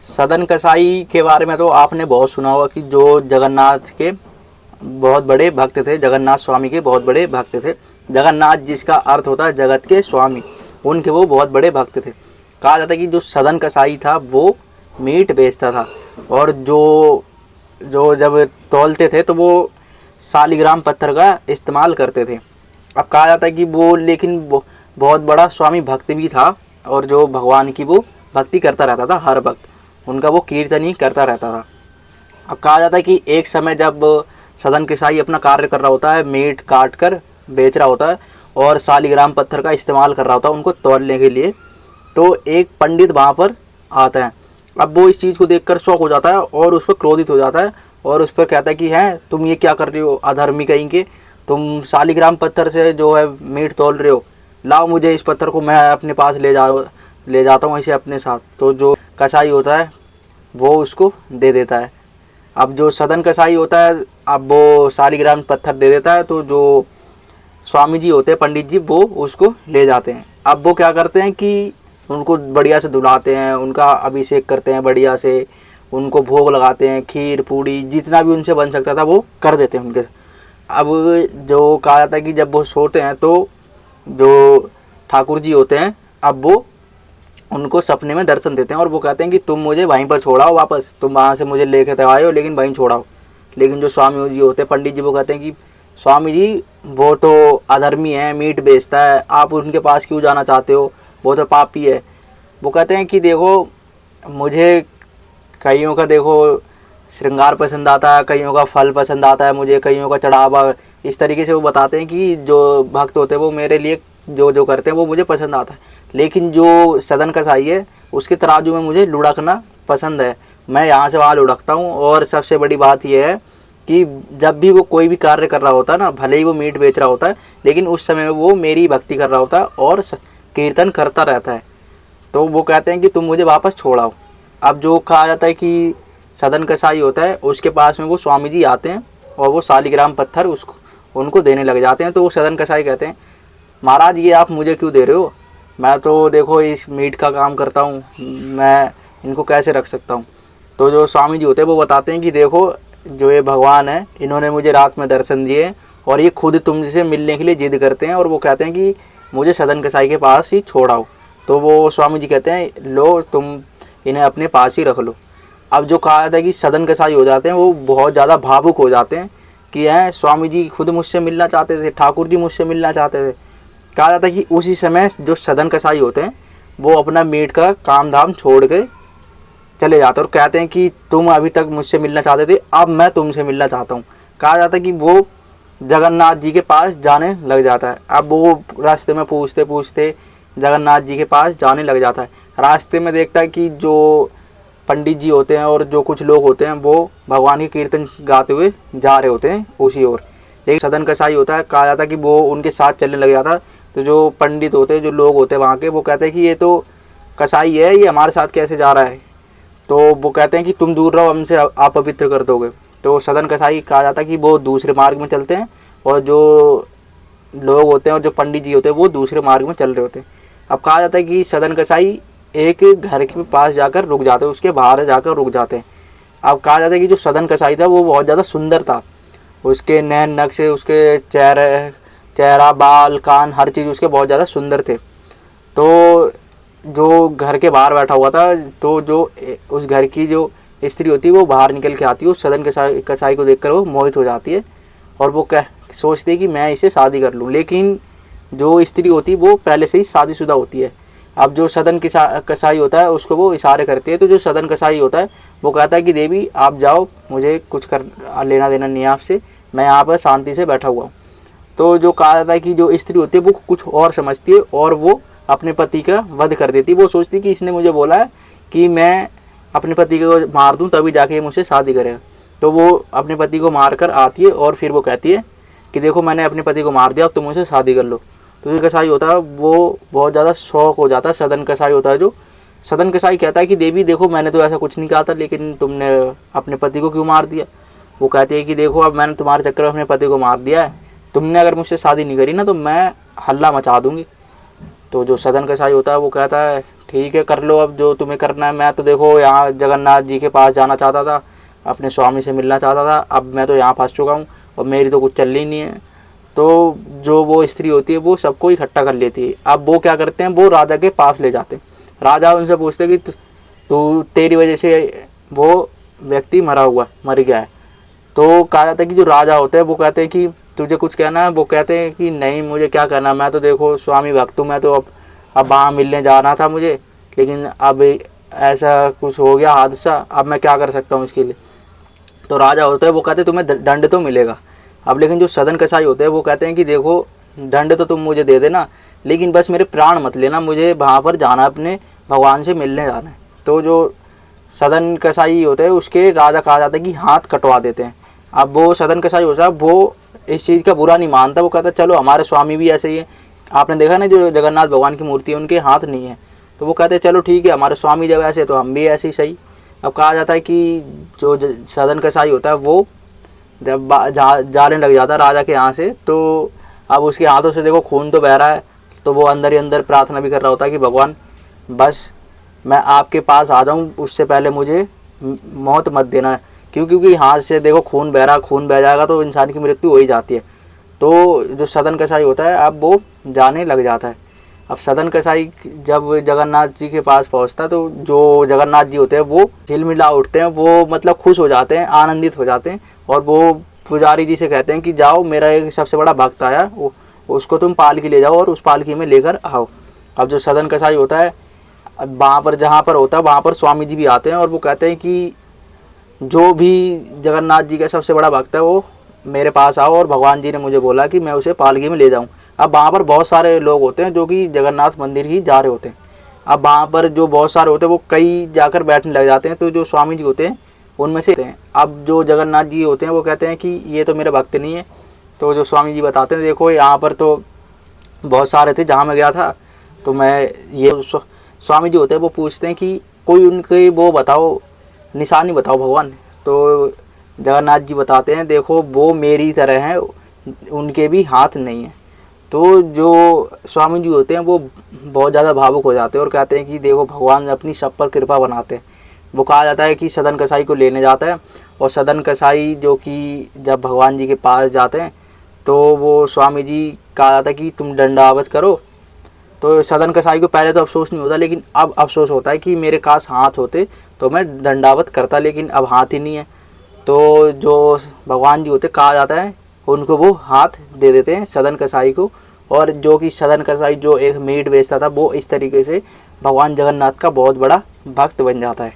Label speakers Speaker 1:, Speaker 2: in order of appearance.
Speaker 1: सदन कसाई के बारे में तो आपने बहुत सुना होगा कि जो जगन्नाथ के बहुत बड़े भक्त थे, जगन्नाथ स्वामी के बहुत बड़े भक्त थे। जगन्नाथ जिसका अर्थ होता है जगत के स्वामी, उनके वो बहुत बड़े भक्त थे। कहा जाता है कि जो सदन कसाई था वो मीट बेचता था, और जो जो जब तौलते थे तो वो सालिग्राम पत्थर का इस्तेमाल करते थे। अब कहा जाता है कि वो लेकिन वो बहुत बड़ा स्वामी भक्त भी था, और जो भगवान की वो भक्ति करता रहता था, हर वक्त उनका वो कीर्तन ही करता रहता था। अब कहा जाता है कि एक समय जब सदन कसाई अपना कार्य कर रहा होता है, मीट काट कर बेच रहा होता है और सालिग्राम पत्थर का इस्तेमाल कर रहा होता है उनको तौलने के लिए, तो एक पंडित वहाँ पर आता है। अब वो इस चीज़ को देखकर शौक हो जाता है और उस पर क्रोधित हो जाता है, और उस पर कहता है कि हैं तुम ये क्या कर रहे हो अधर्मी कहीं के, तुम सालिग्राम पत्थर से जो है मीट तौल रहे हो, लाओ मुझे इस पत्थर को, मैं अपने पास ले जाता हूँ इसे अपने साथ। तो जो कसाई होता है वो उसको दे देता है। अब जो सदन कसाई होता है, अब वो सालिग्राम पत्थर दे देता है, तो जो स्वामी जी होते हैं, पंडित जी, वो उसको ले जाते हैं। अब वो क्या करते हैं कि उनको बढ़िया से धुलाते हैं, उनका अभिषेक करते हैं बढ़िया से, उनको भोग लगाते हैं, खीर पूड़ी जितना भी उनसे बन सकता था वो कर देते हैं उनके। अब जो कहा जाता है कि जब वो सोते हैं तो जो ठाकुर जी होते हैं, अब वो उनको सपने में दर्शन देते हैं और वो कहते हैं कि तुम मुझे वहीं पर छोड़ाओ, वापस तुम वहाँ से मुझे लेके तो आए हो लेकिन वहीं छोड़ाओ। लेकिन जो स्वामी जी होते हैं, पंडित जी, वो कहते हैं कि स्वामी जी वो तो अधर्मी है, मीट बेचता है, आप उनके पास क्यों जाना चाहते हो, वो तो पापी है। वो कहते हैं कि देखो मुझे कईयों का देखो श्रृंगार पसंद आता है, कईयों का फल पसंद आता है, मुझे कईयों का चढ़ावा, इस तरीके से वो बताते हैं कि जो भक्त होते हैं वो मेरे लिए जो जो करते हैं वो मुझे पसंद आता है। लेकिन जो सदन कसाई है उसके तराजू में मुझे लुढ़कना पसंद है, मैं यहाँ से वहाँ लुढ़कता हूँ। और सबसे बड़ी बात यह है कि जब भी वो कोई भी कार्य कर रहा होता है ना, भले ही वो मीट बेच रहा होता है, लेकिन उस समय में वो मेरी भक्ति कर रहा होता है और कीर्तन करता रहता है। तो वो कहते हैं कि तुम मुझे वापस छोड़ाओ। अब जो कहा जाता है कि सदन कसाई होता है उसके पास में वो स्वामी जी आते हैं और वो सालिग्राम पत्थर उसको उनको देने लग जाते हैं। तो वो सदन कसाई कहते हैं, महाराज ये आप मुझे क्यों दे रहे हो, मैं तो देखो इस मीट का काम करता हूँ, मैं इनको कैसे रख सकता हूँ। तो जो स्वामी जी होते हैं वो बताते हैं कि देखो जो ये भगवान है, इन्होंने मुझे रात में दर्शन दिए और ये खुद तुमसे मिलने के लिए जिद करते हैं, और वो कहते हैं कि मुझे सदन कसाई के पास ही छोड़ाओ। तो वो स्वामी जी कहते हैं लो तुम इन्हें अपने पास ही रख लो। अब जो कहा जाता है कि सदन कसाई हो जाते हैं वो बहुत ज़्यादा भावुक हो जाते हैं कि हैं स्वामी जी खुद मुझसे मिलना चाहते थे, ठाकुर जी मुझसे मिलना चाहते थे। कहा जाता है कि उसी समय जो सदन कसाई होते हैं वो अपना मीट का काम धाम छोड़ के चले जाते हैं और कहते हैं कि तुम अभी तक मुझसे मिलना चाहते थे, अब मैं तुमसे मिलना चाहता हूँ। कहा जाता है कि वो जगन्नाथ जी के पास जाने लग जाता है। अब वो रास्ते में पूछते पूछते जगन्नाथ जी के पास जाने लग जाता है। रास्ते में देखता है कि जो पंडित जी होते हैं और जो कुछ लोग होते हैं वो भगवान के कीर्तन गाते हुए जा रहे होते हैं उसी ओर। लेकिन सदन कसाई होता है, कहा जाता है कि वो उनके साथ चलने लग जाता है। तो जो पंडित होते हैं, जो लोग होते हैं वहाँ के, वो कहते हैं कि ये तो कसाई है, ये हमारे साथ कैसे जा रहा है। तो वो कहते हैं कि तुम दूर रहो, हमसे आप पवित्र कर दोगे। तो सदन कसाई कहा जाता है कि वो दूसरे मार्ग में चलते हैं और जो लोग होते हैं और जो पंडित जी होते हैं वो दूसरे मार्ग में चल रहे होते हैं। अब कहा जाता है कि सदन कसाई एक घर के पास जाकर रुक जाते हैं, उसके बाहर जाकर रुक जाते हैं। अब कहा जाता है कि जो सदन कसाई था वो बहुत ज़्यादा सुंदर था, उसके नैन नक्श, उसके चेहरा, बाल, कान, हर चीज़ उसके बहुत ज़्यादा सुंदर थे। तो जो घर के बाहर बैठा हुआ था, तो जो उस घर की जो स्त्री होती है वो बाहर निकल के आती है, उस सदन कसाई को देखकर वो मोहित हो जाती है और वो सोचती है कि मैं इसे शादी कर लूँ। लेकिन जो स्त्री होती है वो पहले से ही शादीशुदा होती है। अब जो सदन कसाई होता है उसको वो इशारे करती है। तो जो सदन कसाई होता है वो कहता है कि देवी आप जाओ, मुझे कुछ कर लेना देना नहीं है आपसे, मैं यहाँ पर शांति से बैठा हुआ हूँ। तो जो कहा जाता है कि जो स्त्री होती है वो कुछ और समझती है और वो अपने पति का वध कर देती है। वो सोचती है कि इसने मुझे बोला है कि मैं अपने पति को मार दूँ तभी जाके ये मुझसे शादी करेगा। तो वो अपने पति को मार कर आती है और फिर वो कहती है कि देखो मैंने अपने पति को मार दिया, अब तुम मुझसे शादी कर लो। तो जो कसाई होता है वो बहुत ज़्यादा शौक हो जाता है। सदन कसाई होता है, जो सदन कसाई कहता है कि देवी देखो मैंने तो ऐसा कुछ नहीं कहा था, लेकिन तुमने अपने पति को क्यों मार दिया। वो कहती है कि देखो अब मैंने तुम्हारे चक्कर में अपने पति को मार दिया है, तुमने अगर मुझसे शादी नहीं करी ना तो मैं हल्ला मचा दूंगी। तो जो सदन कसाई होता है वो कहता है ठीक है कर लो अब जो तुम्हें करना है। मैं तो देखो यहाँ जगन्नाथ जी के पास जाना चाहता था, अपने स्वामी से मिलना चाहता था, अब मैं तो यहाँ फंस चुका हूँ और मेरी तो कुछ चल ही नहीं है। तो जो वो स्त्री होती है वो सबको इकट्ठा कर लेती है। अब वो क्या करते हैं, वो राजा के पास ले जाते हैं। राजा उनसे पूछते हैं कि तू तेरी वजह से वो व्यक्ति मर गया है। तो कहा जाता है कि जो राजा होते हैं वो कहते हैं कि तुझे कुछ कहना है। वो कहते हैं कि नहीं मुझे क्या करना, मैं तो देखो स्वामी भक्त हूँ, मैं तो अब वहाँ मिलने जाना था मुझे, लेकिन अब ऐसा कुछ हो गया हादसा, अब मैं क्या कर सकता हूँ इसके लिए। तो राजा होता है वो कहते हैं तुम्हें दंड तो मिलेगा। अब लेकिन जो सदन कसाई होते हैं वो कहते हैं कि देखो दंड तो तुम मुझे दे देना, लेकिन बस मेरे प्राण मत लेना, मुझे वहाँ पर जाना, अपने भगवान से मिलने जाना है। तो जो सदन कसाई होते हैं उसके राजा कहा जाता है कि हाथ कटवा देते हैं। अब वो सदन कसाई होता है वो इस चीज़ का बुरा नहीं मानता, वो कहता है चलो हमारे स्वामी भी ऐसे ही है। आपने देखा ना जो जगन्नाथ भगवान की मूर्ति है उनके हाथ नहीं है, तो वो कहते हैं चलो ठीक है हमारे स्वामी जब ऐसे तो हम भी ऐसे ही सही। अब कहा जाता है कि जो सदन कसाई होता है वो जब जाने लग जाता है राजा के यहाँ से, तो अब उसके हाथों से देखो खून तो बह रहा है, तो वो अंदर ही अंदर प्रार्थना भी कर रहा होता है कि भगवान बस मैं आपके पास आ जाऊँ, उससे पहले मुझे मौत मत देना, क्योंकि हाथ से देखो खून बह रहा, खून बह जाएगा तो इंसान की मृत्यु हो ही जाती है। तो जो सदन कसाई होता है अब वो जाने लग जाता है। अब सदन कसाई जब जगन्नाथ जी के पास पहुंचता है तो जो जगन्नाथ जी होते हैं वो हिलमिला उठते हैं, वो मतलब खुश हो जाते हैं, आनंदित हो जाते हैं, और वो पुजारी जी से कहते हैं कि जाओ मेरा एक सबसे बड़ा भक्त आया, उसको तुम पालकी ले जाओ और उस पालकी में लेकर आओ। अब जो सदन कसाई होता है वहाँ पर जहाँ पर होता है वहाँ पर स्वामी जी भी आते हैं और वो कहते हैं कि जो भी जगन्नाथ जी का सबसे बड़ा भक्त है वो मेरे पास आओ, और भगवान जी ने मुझे बोला कि मैं उसे पालकी में ले जाऊँ। अब वहाँ पर बहुत सारे लोग होते हैं जो कि जगन्नाथ मंदिर ही जा रहे होते हैं। अब वहाँ पर जो बहुत सारे होते हैं वो कई जाकर बैठने लग जाते हैं, तो जो स्वामी जी होते हैं उनमें से अब जो जगन्नाथ जी होते हैं वो कहते हैं कि ये तो मेरे भक्त नहीं है। तो जो स्वामी जी बताते हैं देखो यहाँ पर तो बहुत सारे थे जहाँ मैं गया था, तो मैं ये स्वामी जी होते हैं वो पूछते हैं कि कोई उनके वो बताओ, निशानी बताओ भगवान। तो जगन्नाथ जी बताते हैं देखो वो मेरी तरह हैं, उनके भी हाथ नहीं है। तो जो स्वामी जी होते हैं वो बहुत ज़्यादा भावुक हो जाते हैं और कहते हैं कि देखो भगवान अपनी सब पर कृपा बनाते हैं। वो कहा जाता है कि सदन कसाई को लेने जाता है, और सदन कसाई जो कि जब भगवान जी के पास जाते हैं तो वो स्वामी जी कहा जाता है कि तुम दंडावत करो। तो सदन कसाई को पहले तो अफसोस नहीं होता, लेकिन अब अफसोस होता है कि मेरे पास हाथ होते तो मैं दंडावत करता, लेकिन अब हाथ ही नहीं है। तो जो भगवान जी होते कहा जाता है उनको वो हाथ दे देते हैं सदन कसाई को, और जो कि सदन कसाई जो एक मीट बेचता था वो इस तरीके से भगवान जगन्नाथ का बहुत बड़ा भक्त बन जाता है।